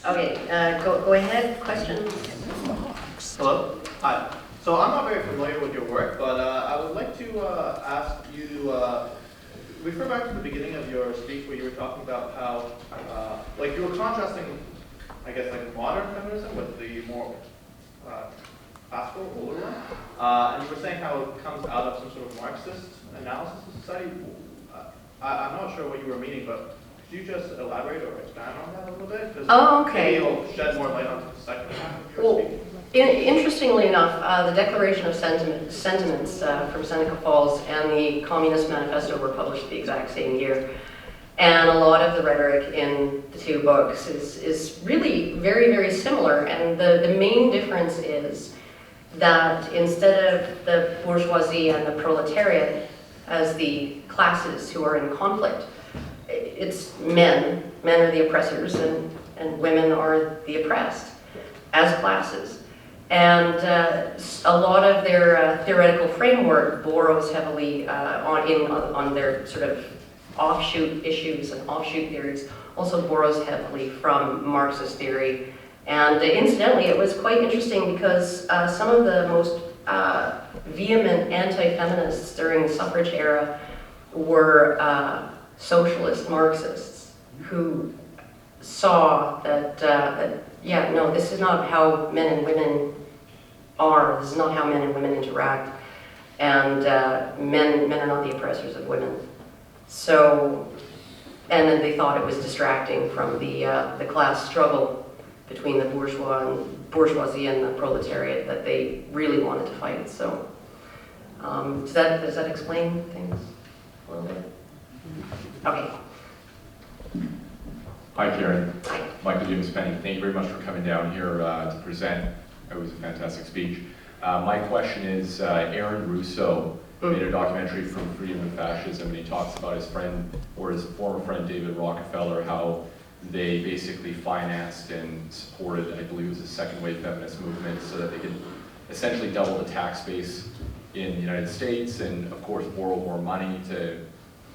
Okay, go ahead, questions? Hello? Hi. So I'm not very familiar with your work, but I would like to ask you to refer back to the beginning of your speech where you were talking about how, like you were contrasting, I guess, like modern feminism with the more classical, older one. And you were saying how it comes out of some sort of Marxist analysis of society. I'm not sure what you were meaning, but could you just elaborate or expand on that a little bit? Oh, okay. Maybe it'll shed more light on the second half of your Well, speech. interestingly enough, the Declaration of Sentiments from Seneca Falls and the Communist Manifesto were published the exact same year. And a lot of the rhetoric in the two books is really very, very similar. And the main difference is that instead of the bourgeoisie and the proletariat as the classes who are in conflict, it's men. Men are the oppressors and women are the oppressed as classes. And a lot of their theoretical framework borrows heavily on their sort of offshoot issues and offshoot theories, also borrows heavily from Marxist theory. And incidentally, it was quite interesting because some of the most vehement anti-feminists during the suffrage era were socialist Marxists who saw that, yeah, no, this is not how men and women are. This is not how men and women interact. And men are not the oppressors of women. So, and then they thought it was distracting from the class struggle between the bourgeoisie and the proletariat that they really wanted to fight. So, does that explain things a little bit? Okay. Hi, Karen. Hi. Michael James Penny. Thank you very much for coming down here to present. It was a fantastic speech. My question is, Aaron Russo made a documentary from Freedom and Fascism, and he talks about his friend, or his former friend, David Rockefeller, how they basically financed and supported, I believe it was the second wave feminist movement, so that they could essentially double the tax base in the United States, and of course borrow more money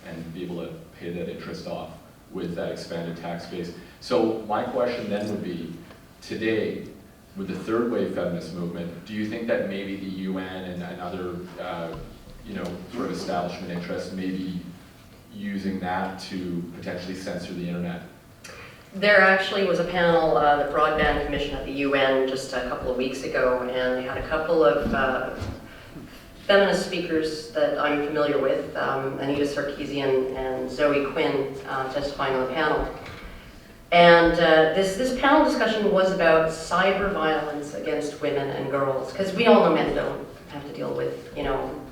and be able to pay that interest off with that expanded tax base. So my question then would be, today, with the third wave feminist movement, do you think that maybe the UN and other sort of establishment interests may be using that to potentially censor the internet? There actually was a panel, the Broadband Commission at the UN just a couple of weeks ago, and they had a couple of feminist speakers that I'm familiar with, Anita Sarkeesian and Zoe Quinn, testifying on the panel. And this panel discussion was about cyber violence against women and girls, because we all know men don't have to deal with,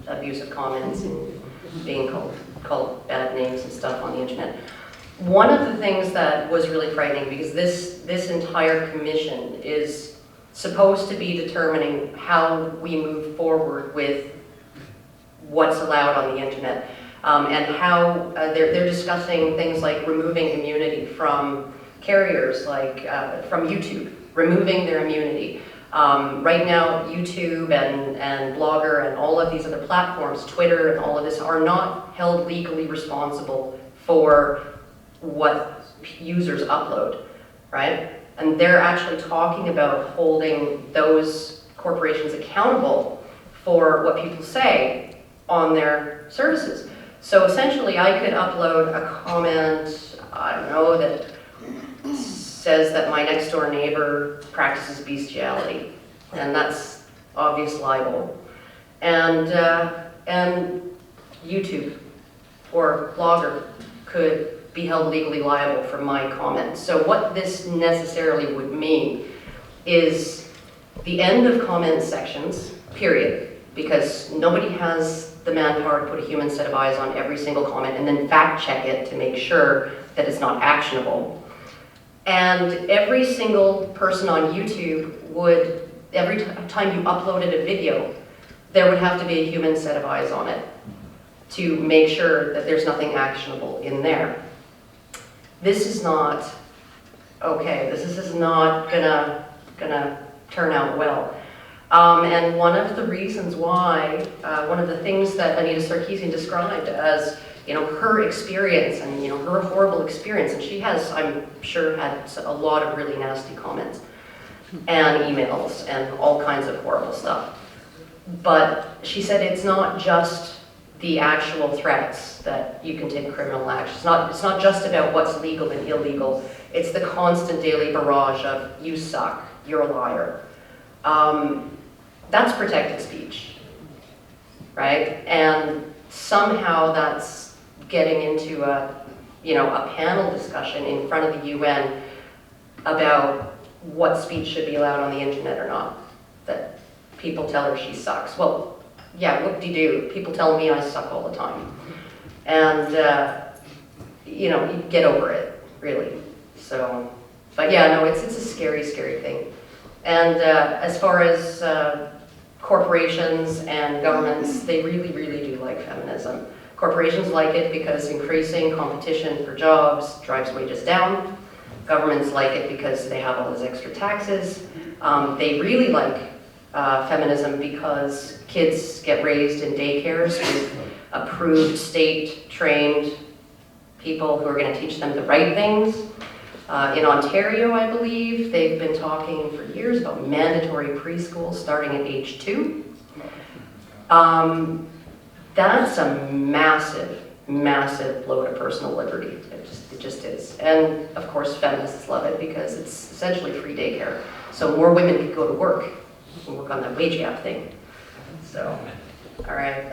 abusive comments and being called bad names and stuff on the internet. One of the things that was really frightening, because this entire commission is supposed to be determining how we move forward with what's allowed on the internet, and how they're discussing things like removing immunity from carriers, like from YouTube, removing their immunity. Right now, YouTube and Blogger and all of these other platforms, Twitter and all of this, are not held legally responsible for what users upload, right? And they're actually talking about holding those corporations accountable for what people say on their services. So essentially, I could upload a comment, I don't know, that says that my next door neighbor practices bestiality, and that's obvious libel. And YouTube or Blogger could be held legally liable for my comments. So what this necessarily would mean is the end of comment sections, period, because nobody has the manpower to put a human set of eyes on every single comment and then fact check it to make sure that it's not actionable. And every single person on YouTube would, every time you uploaded a video, there would have to be a human set of eyes on it to make sure that there's nothing actionable in there. This is not okay. This is not gonna turn out well. And one of the reasons why, one of the things that Anita Sarkeesian described as her experience and, her horrible experience. And she has, I'm sure, had a lot of really nasty comments and emails and all kinds of horrible stuff. But she said it's not just the actual threats that you can take criminal action. It's not just about what's legal and illegal. It's the constant daily barrage of, you suck, you're a liar. That's protected speech, right? And somehow that's getting into a panel discussion in front of the UN about what speech should be allowed on the internet or not. That people tell her she sucks. Well, yeah, whoop-de-doo. People tell me I suck all the time. And, you get over it, really. So, but yeah, no, it's a scary, scary thing. And as far as corporations and governments, they really, really do like feminism. Corporations like it because increasing competition for jobs drives wages down. Governments like it because they have all those extra taxes. They really like feminism because kids get raised in daycares with approved, state-trained people who are going to teach them the right things. In Ontario, I believe, they've been talking for years about mandatory preschool starting at age 2. That's a massive, massive blow to personal liberty. It just is. And of course, feminists love it because it's essentially free daycare. So more women could go to work and work on that wage gap thing. So, all right,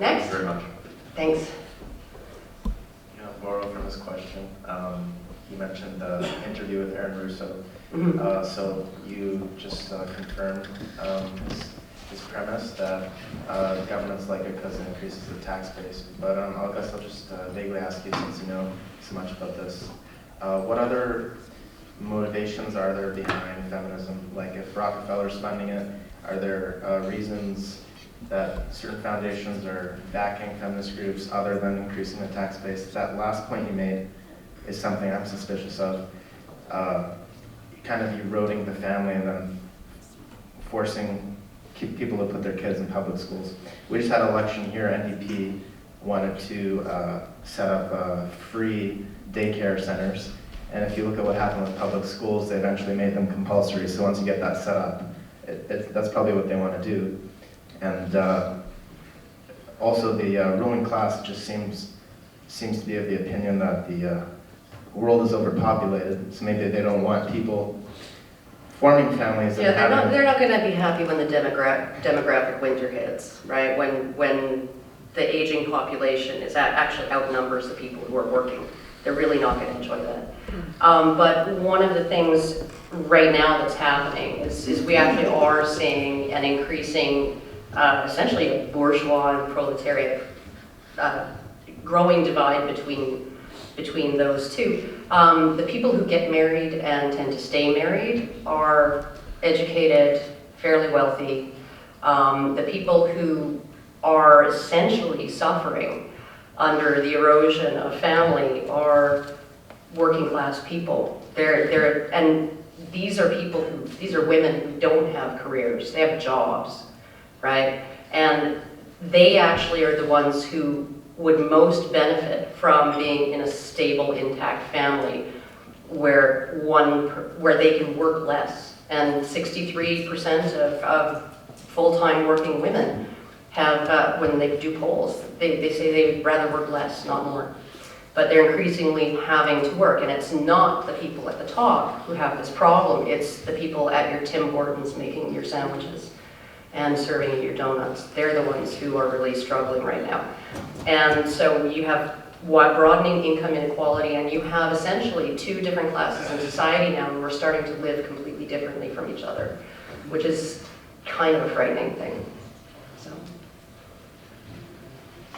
next. Thank you very much. Thanks. Borrow from this question. You mentioned the interview with Aaron Russo. Mm-hmm. So you just confirmed his premise that governments like it because it increases the tax base. But I guess I'll just vaguely ask you, since you know so much about this, what other motivations are there behind feminism? Like if Rockefeller's funding it, are there reasons that certain foundations are backing feminist groups other than increasing the tax base? That last point you made is something I'm suspicious of. Kind of eroding the family and then forcing people to put their kids in public schools. We just had an election here. NDP wanted to set up free daycare centers. And if you look at what happened with public schools, they eventually made them compulsory. So once you get that set up, that's probably what they want to do. And also the ruling class just seems to be of the opinion that the world is overpopulated, so maybe they don't want people forming families. Yeah, they're not going to be happy when the demographic winter hits, right? When the aging population actually outnumbers the people who are working. They're really not going to enjoy that. But one of the things right now that's happening is we actually are seeing an increasing, essentially a bourgeois and proletariat growing divide between those two. The people who get married and tend to stay married are educated, fairly wealthy. The people who are essentially suffering under the erosion of family are working class people. And these are women who don't have careers. They have jobs, right? And they actually are the ones who would most benefit from being in a stable, intact family where they can work less. And 63% of full-time working women have, when they do polls, they say they'd rather work less, not more. But they're increasingly having to work, and it's not the people at the top who have this problem, it's the people at your Tim Hortons making your sandwiches and serving you your donuts. They're the ones who are really struggling right now. And so you have broadening income inequality, and you have essentially two different classes in society now, and we're starting to live completely differently from each other, which is kind of a frightening thing. So.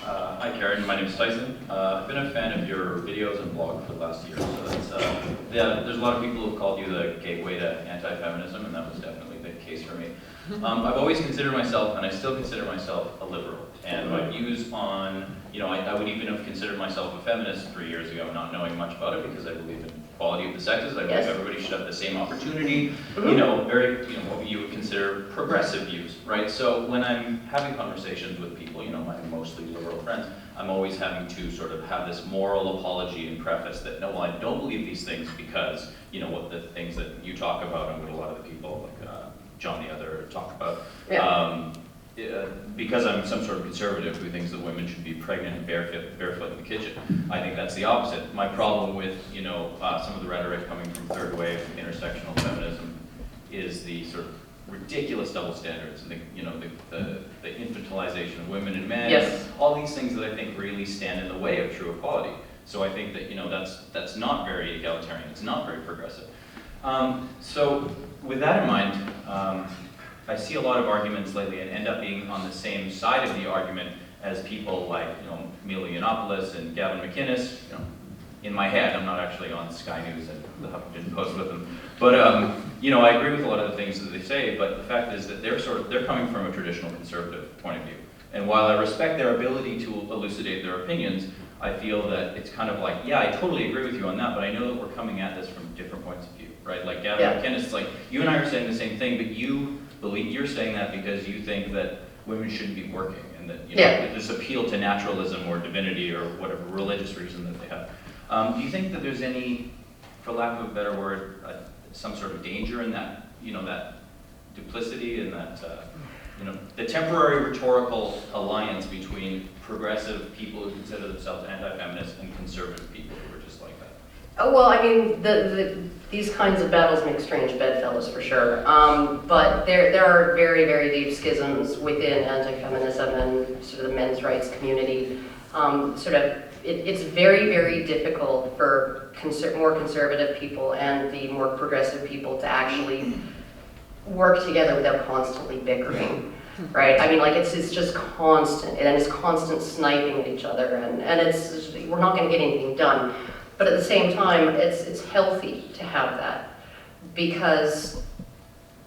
Hi Karen, my name is Tyson. I've been a fan of your videos and blog for the last year, so there's a lot of people who have called you the gateway to anti-feminism, and that was definitely the case for me. I've always considered myself, and I still consider myself, a liberal. And my views on, I would even have considered myself a feminist 3 years ago, not knowing much about it, because I believe in equality of the sexes. I believe everybody should have the same opportunity. Very, what you would consider progressive views, right? So when I'm having conversations with people, my mostly liberal friends, I'm always having to sort of have this moral apology and preface that, no, well, I don't believe these things because, you know, what the things that you talk about and what a lot of the people, like John the Other, talk about. Yeah. Because I'm some sort of conservative who thinks that women should be pregnant and barefoot in the kitchen. I think that's the opposite. My problem with, you know, some of the rhetoric coming from third wave intersectional feminism is the sort of ridiculous double standards and the, you know, the infantilization of women and men. Yes. All these things that I think really stand in the way of true equality. So I think that, you know, that's not very egalitarian. It's not very progressive. So with that in mind, I see a lot of arguments lately and end up being on the same side of the argument as people like, you know, Mila Yiannopoulos and Gavin McInnes. You know, in my head, I'm not actually on Sky News and the Huffington Post with them, but you know, I agree with a lot of the things that they say. But the fact is that they're coming from a traditional conservative point of view. And while I respect their ability to elucidate their opinions, I feel that it's kind of like, yeah, I totally agree with you on that, but I know that we're coming at this from different points of view, right? Like Gavin McInnes, it's like, you and I are saying the same thing, but you believe you're saying that because you think that women shouldn't be working and that, you know, this appeal to naturalism or divinity or whatever religious reason that they have. Do you think that there's any, for lack of a better word, some sort of danger in that, you know, that duplicity and that, you know, the temporary rhetorical alliance between progressive people who consider themselves anti-feminist and conservative people who are just like that? Oh, well, I mean, these kinds of battles make strange bedfellows for sure. But there are very, very deep schisms within anti-feminism and sort of the men's rights community. It's very, very difficult for more conservative people and the more progressive people to actually work together without constantly bickering, right? I mean, like it's just constant, and it's constant sniping at each other, and we're not going to get anything done. But at the same time, it's healthy to have that, because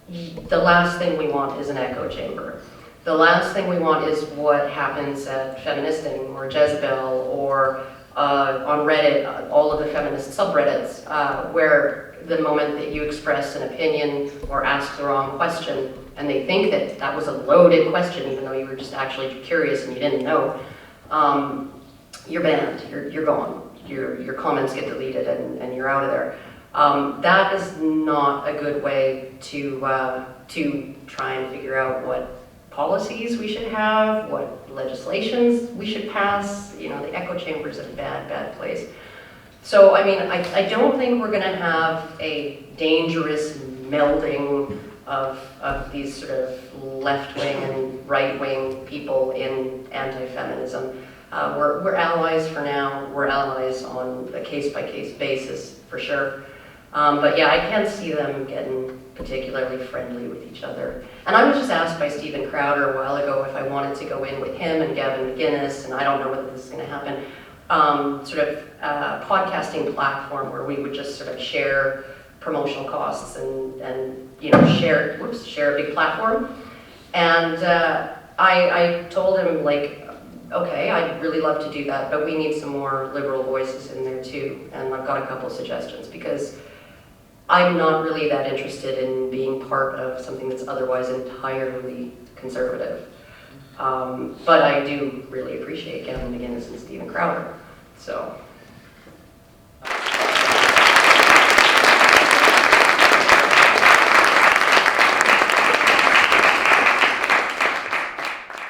the last thing we want is an echo chamber. The last thing we want is what happens at Feministing or Jezebel or on Reddit, all of the feminist subreddits, where the moment that you express an opinion or ask the wrong question, and they think that that was a loaded question, even though you were just actually curious and you didn't know, you're banned, you're gone. Your comments get deleted and you're out of there. That is not a good way to try and figure out what policies we should have, what legislations we should pass. You know, the echo chamber is a bad, bad place. So, I mean, I don't think we're going to have a dangerous melding of these sort of left-wing and right-wing people in anti-feminism. We're allies for now. We're allies on a case-by-case basis, for sure. But yeah, I can't see them getting particularly friendly with each other. And I was just asked by Stephen Crowder a while ago if I wanted to go in with him and Gavin McInnes, and I don't know whether this is going to happen, sort of podcasting platform where we would just sort of share promotional costs and you know, share a big platform. And I told him, like, okay, I'd really love to do that, but we need some more liberal voices in there too. And I've got a couple of suggestions, because I'm not really that interested in being part of something that's otherwise entirely conservative. But I do really appreciate Gavin McInnes and Stephen Crowder. So